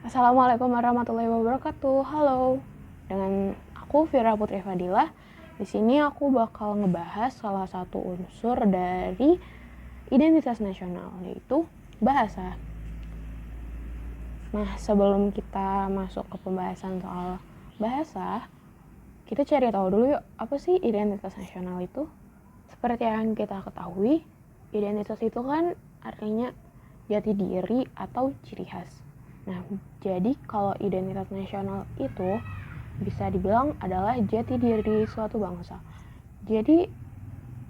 Assalamualaikum warahmatullahi wabarakatuh. Halo, dengan aku Vira Putri Fadilah. Di sini aku bakal ngebahas salah satu unsur dari identitas nasional, yaitu bahasa. Nah, sebelum kita masuk ke pembahasan soal bahasa, kita cari tahu dulu yuk, apa sih identitas nasional itu? Seperti yang kita ketahui, identitas itu kan artinya jati diri atau ciri khas. Nah, jadi kalau identitas nasional itu bisa dibilang adalah jati diri suatu bangsa. Jadi,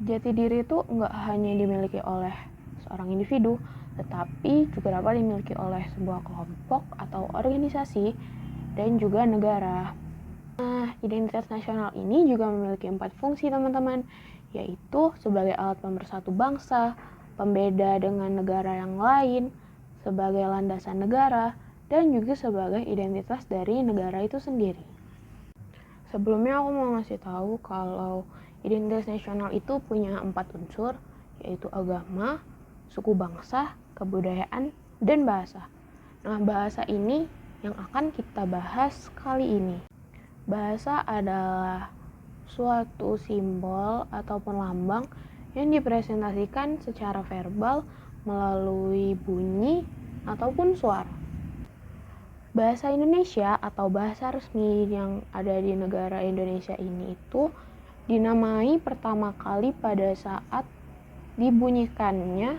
jati diri itu nggak hanya dimiliki oleh seorang individu, tetapi juga dapat dimiliki oleh sebuah kelompok atau organisasi dan juga negara. Nah, identitas nasional ini juga memiliki 4 fungsi, teman-teman, yaitu sebagai alat pemersatu bangsa, pembeda dengan negara yang lain, sebagai landasan negara, dan juga sebagai identitas dari negara itu sendiri. Sebelumnya aku mau ngasih tahu kalau identitas nasional itu punya 4 unsur, yaitu agama, suku bangsa, kebudayaan, dan bahasa. Nah, bahasa ini yang akan kita bahas kali ini. Bahasa adalah suatu simbol ataupun lambang yang dipresentasikan secara verbal melalui bunyi ataupun suara. Bahasa Indonesia atau bahasa resmi yang ada di negara Indonesia ini itu dinamai pertama kali pada saat dibunyikannya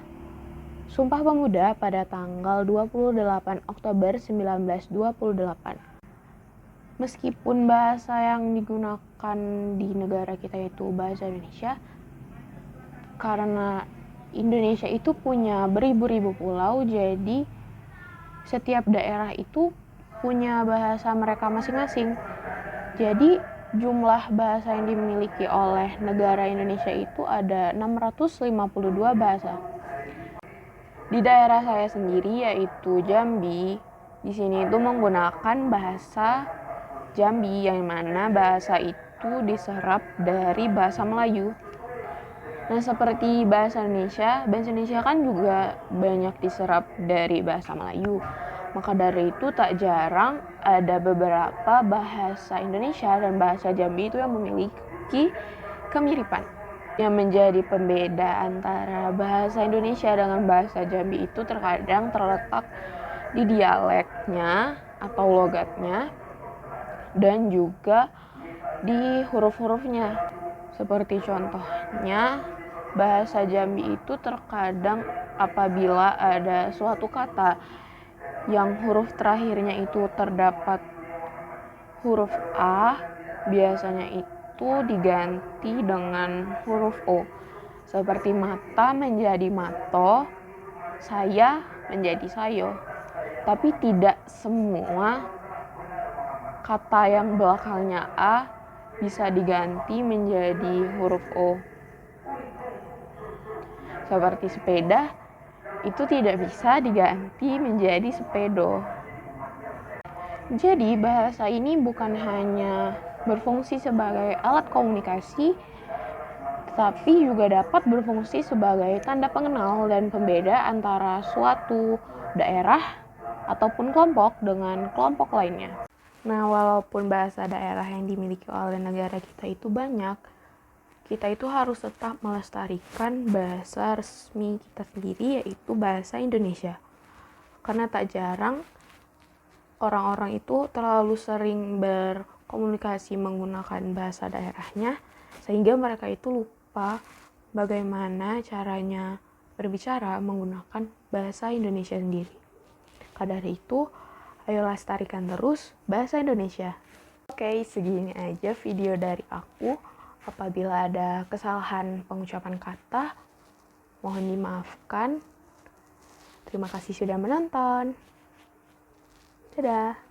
Sumpah Pemuda pada tanggal 28 Oktober 1928. Meskipun bahasa yang digunakan di negara kita itu bahasa Indonesia, karena Indonesia itu punya beribu-ribu pulau, jadi setiap daerah itu punya bahasa mereka masing-masing. Jadi jumlah bahasa yang dimiliki oleh negara Indonesia itu ada 652 bahasa. Di daerah saya sendiri yaitu Jambi, di sini itu menggunakan bahasa Jambi yang mana bahasa itu diserap dari bahasa Melayu. Nah, seperti bahasa Indonesia kan juga banyak diserap dari bahasa Melayu. Maka dari itu tak jarang ada beberapa bahasa Indonesia dan bahasa Jambi itu yang memiliki kemiripan. Yang menjadi pembeda antara bahasa Indonesia dengan bahasa Jambi itu terkadang terletak di dialeknya atau logatnya dan juga di huruf-hurufnya. Seperti contohnya, bahasa Jambi itu terkadang apabila ada suatu kata yang huruf terakhirnya itu terdapat huruf A, biasanya itu diganti dengan huruf O. Seperti mata menjadi mato, saya menjadi sayo. Tapi tidak semua kata yang belakangnya A bisa diganti menjadi huruf O. Seperti sepeda, itu tidak bisa diganti menjadi sepedo. Jadi bahasa ini bukan hanya berfungsi sebagai alat komunikasi, tetapi juga dapat berfungsi sebagai tanda pengenal dan pembeda antara suatu daerah ataupun kelompok dengan kelompok lainnya. Nah, walaupun bahasa daerah yang dimiliki oleh negara kita itu banyak, kita itu harus tetap melestarikan bahasa resmi kita sendiri, yaitu bahasa Indonesia. Karena tak jarang orang-orang itu terlalu sering berkomunikasi menggunakan bahasa daerahnya, sehingga mereka itu lupa bagaimana caranya berbicara menggunakan bahasa Indonesia sendiri. Karena itu, ayo lestarikan terus bahasa Indonesia. Oke, segini aja video dari aku. Apabila ada kesalahan pengucapan kata, mohon dimaafkan. Terima kasih sudah menonton. Dadah.